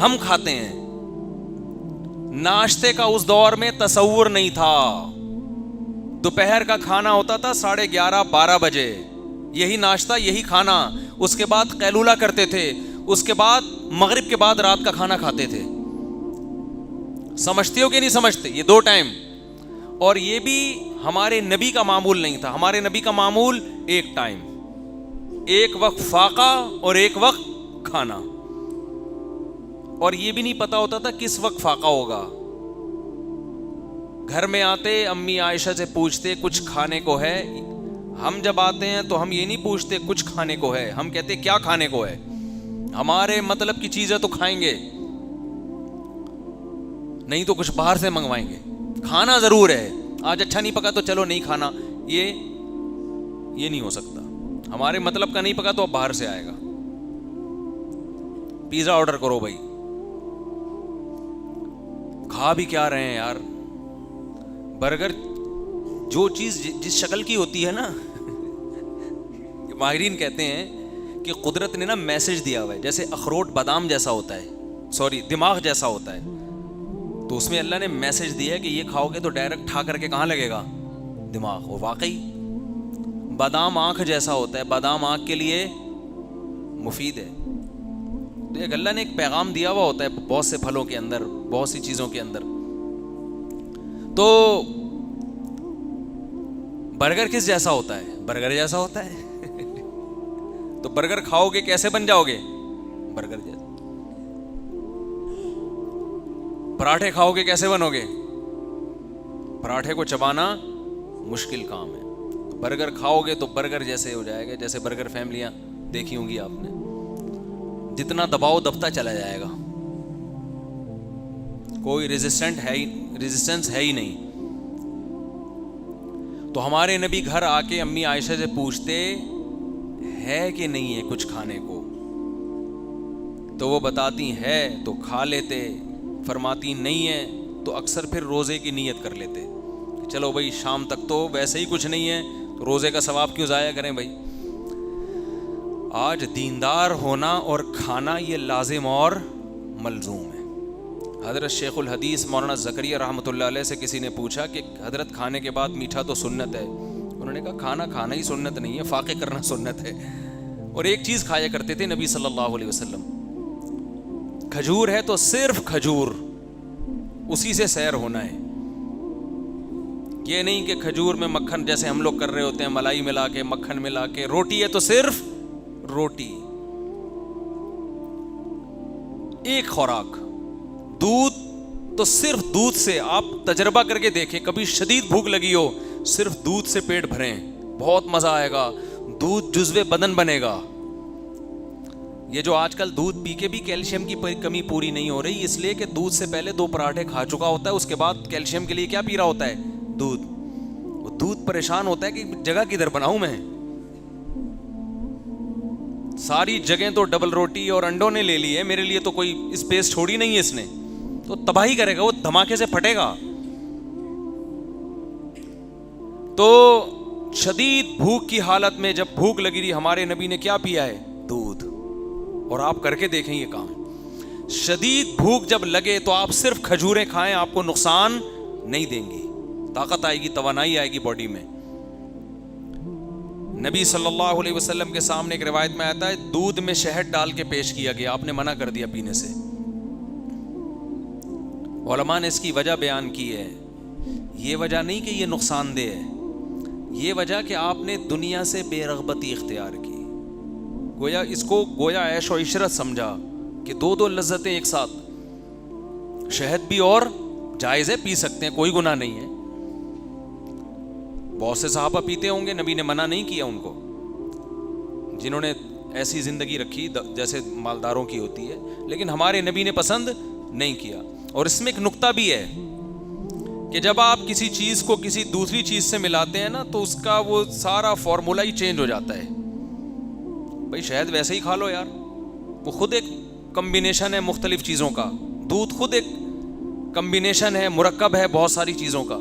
ہم کھاتے ہیں. ناشتے کا اس دور میں تصور نہیں تھا. دوپہر کا کھانا ہوتا تھا 11:30-12 بجے, یہی ناشتہ یہی کھانا. اس کے بعد قیلولہ کرتے تھے, اس کے بعد مغرب کے بعد رات کا کھانا کھاتے تھے. سمجھتے ہو کہ نہیں سمجھتے؟ یہ 2 ٹائم. اور یہ بھی ہمارے نبی کا معمول نہیں تھا. ہمارے نبی کا معمول 1 ٹائم, 1 وقت فاقہ اور 1 وقت کھانا. اور یہ بھی نہیں پتا ہوتا تھا کس وقت فاقہ ہوگا. گھر میں آتے امی عائشہ سے پوچھتے کچھ کھانے کو ہے. ہم جب آتے ہیں تو ہم یہ نہیں پوچھتے کچھ کھانے کو ہے, ہم کہتے کیا کھانے کو ہے. ہمارے مطلب کی چیزیں تو کھائیں گے, نہیں تو کچھ باہر سے منگوائیں گے. کھانا ضرور ہے, آج اچھا نہیں پکا تو چلو نہیں کھانا, یہ نہیں ہو سکتا. ہمارے مطلب کا نہیں پکا تو اب باہر سے آئے گا. پیزا آرڈر کرو بھائی. کھا بھی کیا رہے ہیں یار, برگر جو چیز جس شکل کی ہوتی ہے نا, ماہرین کہتے ہیں کہ قدرت نے نا میسج دیا ہوا ہے. جیسے اخروٹ بادام جیسا ہوتا ہے, دماغ جیسا ہوتا ہے, تو اس میں اللہ نے میسج دیا ہے کہ یہ کھاؤ گے تو ڈائریکٹ کھا کر کے کہاں لگے گا؟ دماغ. اور واقعی بادام آنکھ جیسا ہوتا ہے, بادام آنکھ کے لیے مفید ہے. تو ایک اللہ نے ایک پیغام دیا ہوا ہوتا ہے بہت سے پھلوں کے اندر, بہت سی چیزوں کے اندر. تو برگر کس جیسا ہوتا ہے؟ برگر جیسا ہوتا ہے. تو برگر کھاؤ گے کیسے بن جاؤ گے؟ برگر جیسا. پراٹھے کھاؤ گے کیسے بنو گے؟ پراٹھے کو چبانا مشکل کام ہے. برگر کھاؤ گے تو برگر جیسے ہو جائے گا, جیسے برگر فیملیاں دیکھی ہوں گی آپ نے, جتنا دباؤ دبتا چلا جائے گا, کوئی ریزسٹنس ہے ہی نہیں. تو ہمارے نبی گھر آ کے امی عائشہ سے پوچھتے ہے کہ نہیں ہے کچھ کھانے کو, تو وہ بتاتی ہے تو کھا لیتے, فرماتی نہیں ہے تو اکثر پھر روزے کی نیت کر لیتے. چلو بھائی شام تک تو ویسے ہی کچھ نہیں ہے, تو روزے کا ثواب کیوں ضائع کریں بھائی. آج دیندار ہونا اور کھانا یہ لازم اور ملزوم ہے. حضرت شیخ الحدیث مولانا زکریا رحمۃ اللہ علیہ سے کسی نے پوچھا کہ حضرت کھانے کے بعد میٹھا تو سنت ہے. انہوں نے کہا کھانا ہی سنت نہیں ہے, فاقے کرنا سنت ہے. اور ایک چیز کھایا کرتے تھے نبی صلی اللہ علیہ وسلم, کھجور ہے تو صرف کھجور, اسی سے سیر ہونا ہے. یہ نہیں کہ کھجور میں مکھن جیسے ہم لوگ کر رہے ہوتے ہیں, ملائی ملا کے مکھن ملا کے. روٹی ہے تو صرف روٹی, ایک خوراک. دودھ تو صرف دودھ سے, آپ تجربہ کر کے دیکھیں, کبھی شدید بھوک لگی ہو, صرف دودھ سے پیٹ بھریں, بہت مزہ آئے گا. دودھ جزو بدن بنے گا. یہ جو آج کل دودھ پی کے بھی کیلشیم کی کمی پوری نہیں ہو رہی, اس لیے کہ دودھ سے پہلے 2 پراٹھے کھا چکا ہوتا ہے, اس کے بعد کیلشیم کے لیے کیا پی رہا ہوتا ہے؟ دودھ. وہ دودھ پریشان ہوتا ہے کہ جگہ کدھر بناؤں میں, ساری جگہیں تو ڈبل روٹی اور انڈوں نے لے لی ہے, میرے لیے تو کوئی اسپیس چھوڑی نہیں ہے اس نے. تو تباہی کرے گا, وہ دھماکے سے پھٹے گا. تو شدید بھوک کی حالت میں جب بھوک لگی رہی, ہمارے نبی نے کیا پیا ہے؟ دودھ. اور آپ کر کے دیکھیں یہ کام. شدید بھوک جب لگے تو آپ صرف کھجوریں کھائیں, آپ کو نقصان نہیں دیں گی, طاقت آئے گی, توانائی آئے گی باڈی میں. نبی صلی اللہ علیہ وسلم کے سامنے ایک روایت میں آتا ہے دودھ میں شہد ڈال کے پیش کیا گیا, آپ نے منع کر دیا پینے سے. علماء نے اس کی وجہ بیان کی ہے. یہ وجہ نہیں کہ یہ نقصان دہ ہے, یہ وجہ کہ آپ نے دنیا سے بے رغبتی اختیار کی, گویا عیش و عشرت سمجھا کہ 2 لذتیں ایک ساتھ. شہد بھی اور جائز ہے, پی سکتے ہیں, کوئی گناہ نہیں ہے. بہت سے صحابہ پیتے ہوں گے, نبی نے منع نہیں کیا ان کو, جنہوں نے ایسی زندگی رکھی جیسے مالداروں کی ہوتی ہے, لیکن ہمارے نبی نے پسند نہیں کیا. اور اس میں ایک نقطہ بھی ہے کہ جب آپ کسی چیز کو کسی دوسری چیز سے ملاتے ہیں نا, تو اس کا وہ سارا فارمولا ہی چینج ہو جاتا ہے. بھائی شہد ویسے ہی کھا لو یار, وہ خود ایک کمبینیشن ہے مختلف چیزوں کا. دودھ خود ایک کمبینیشن ہے, مرکب ہے بہت ساری چیزوں کا.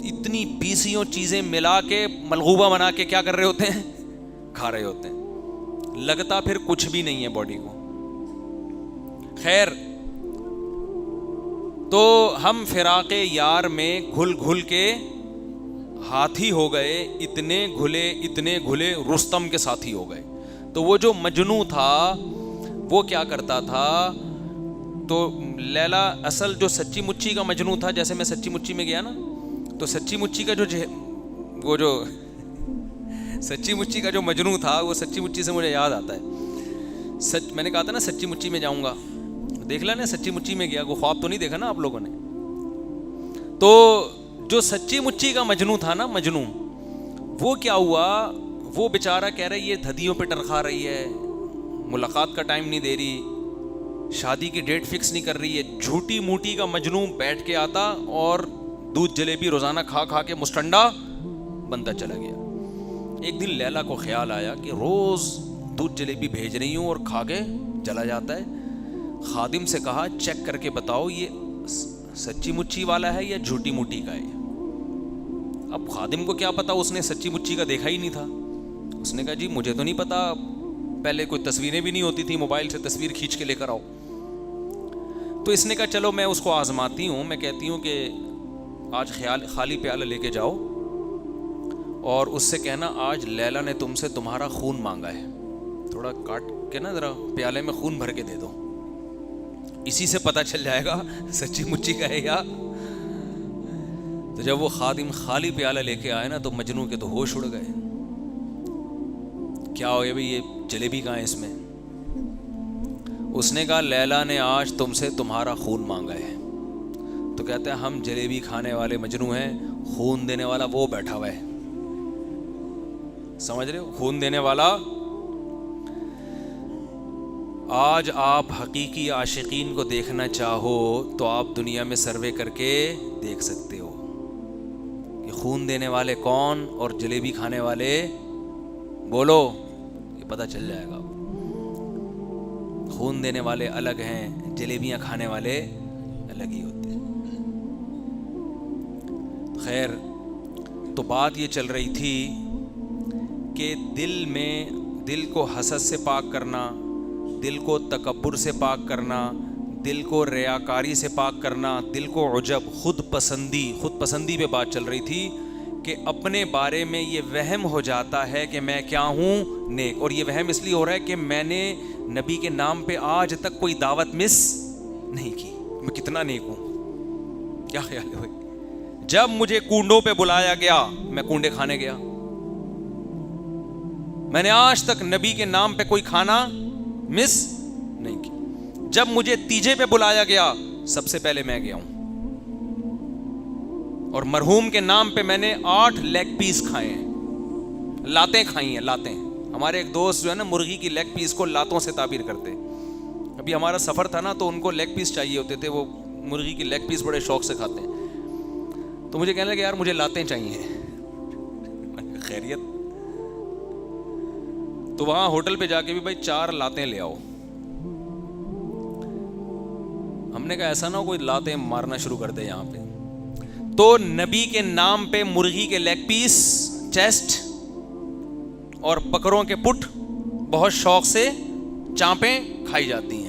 اتنی 20 چیزیں ملا کے ملغوبہ بنا کے کیا کر رہے ہوتے ہیں؟ کھا رہے ہوتے ہیں. لگتا پھر کچھ بھی نہیں ہے باڈی کو. خیر تو ہم فراق یار میں گھل گھل کے ہاتھی ہو گئے، اتنے گھلے رستم کے ساتھی ہو گئے. تو وہ جو مجنوں تھا وہ کیا کرتا تھا، تو لیلا اصل جو سچی مچی کا مجنوں تھا، جیسے میں سچی مچی میں گیا نا، تو سچی مچی کا جو سچی مچی کا جو مجنوں تھا، وہ سچی مچی سے مجھے یاد آتا ہے. میں نے کہا تھا نا سچی مچی میں جاؤں گا، دیکھ لینا سچی مچی میں گیا، وہ خواب تو نہیں دیکھا نا آپ لوگوں نے. تو جو سچی مچی کا مجنوں تھا نا، مجنوں، وہ کیا ہوا، وہ بیچارہ کہہ رہا ہے یہ دھدیوں پہ ٹرخا رہی ہے، ملاقات کا ٹائم نہیں دے رہی، شادی کی ڈیٹ فکس نہیں کر رہی ہے. جھوٹی موٹی کا مجنوں بیٹھ کے آتا اور دودھ جلیبی روزانہ کھا کھا کے مسٹنڈا بنتا چلا گیا. ایک دن لیلا کو خیال آیا کہ روز دودھ جلیبی بھیج رہی ہوں اور کھا کے چلا جاتا ہے. خادم سے کہا چیک کر کے بتاؤ یہ سچی مچی والا ہے یا جھوٹی موٹی کا ہے. اب خادم کو کیا پتا، اس نے سچی مچی کا دیکھا ہی نہیں تھا. اس نے کہا جی مجھے تو نہیں پتا، پہلے کوئی تصویریں بھی نہیں ہوتی تھی، موبائل سے تصویر کھینچ کے لے کر آؤ. تو اس نے کہا چلو میں اس کو آزماتی ہوں، میں کہتی ہوں کہ آج خالی پیالہ لے کے جاؤ اور اس سے کہنا آج لیلا نے تم سے تمہارا خون مانگا ہے، تھوڑا کاٹ کے نا ذرا پیالے میں خون بھر کے دے دو، اسی سے پتہ چل جائے گا سچی مچی کا ہے یا. تو جب وہ خادم خالی پیالہ لے کے آئے نا تو مجنوں کے تو ہوش اڑ گئے. کیا ہو گیا بھائی، یہ جلیبی کہاں ہے اس میں؟ اس نے کہا لیلا نے آج تم سے تمہارا خون مانگا ہے. تو کہتے ہیں ہم جلیبی کھانے والے مجنوں ہیں، خون دینے والا وہ بیٹھا ہوا ہے. سمجھ رہے ہو، خون دینے والا. آج آپ حقیقی عاشقین کو دیکھنا چاہو تو آپ دنیا میں سروے کر کے دیکھ سکتے ہو کہ خون دینے والے کون اور جلیبی کھانے والے، بولو، یہ پتہ چل جائے گا. خون دینے والے الگ ہیں، جلیبیاں کھانے والے الگ ہی ہوتے ہیں. خیر تو بات یہ چل رہی تھی کہ دل کو حسد سے پاک کرنا، دل کو تکبر سے پاک کرنا، دل کو ریاکاری سے پاک کرنا، دل کو عجب، خود پسندی پہ بات چل رہی تھی کہ اپنے بارے میں یہ وہم ہو جاتا ہے کہ میں کیا ہوں، نیک. اور یہ وہم اس لیے ہو رہا ہے کہ میں نے نبی کے نام پہ آج تک کوئی دعوت مس نہیں کی، میں کتنا نیک ہوں. کیا خیال ہے بھائی؟ جب مجھے کنڈوں پہ بلایا گیا میں کنڈے کھانے گیا. میں نے آج تک نبی کے نام پہ کوئی کھانا مس نہیں کی. جب مجھے تیجے پہ بلایا گیا سب سے پہلے میں گیا ہوں. اور مرحوم کے نام پہ میں نے 8 لیگ پیس کھائے ہیں، لاتیں کھائی ہیں، لاتیں. ہمارے ایک دوست جو ہے نا مرغی کی لیگ پیس کو لاتوں سے تعبیر کرتے. ابھی ہمارا سفر تھا نا تو ان کو لیگ پیس چاہیے ہوتے تھے، وہ مرغی کی لیگ پیس بڑے شوق سے کھاتے ہیں. تو مجھے کہنے لگے یار مجھے لاتیں چاہیے. خیریت. تو وہاں ہوٹل پہ جا کے بھی بھائی 4 لاتیں لے آؤ. ہم نے کہا ایسا نہ ہو کوئی لاتیں مارنا شروع کر دے یہاں پہ. تو نبی کے نام پہ مرغی کے لیگ پیس، چیسٹ اور بکروں کے پٹ بہت شوق سے چانپیں کھائی جاتی ہیں.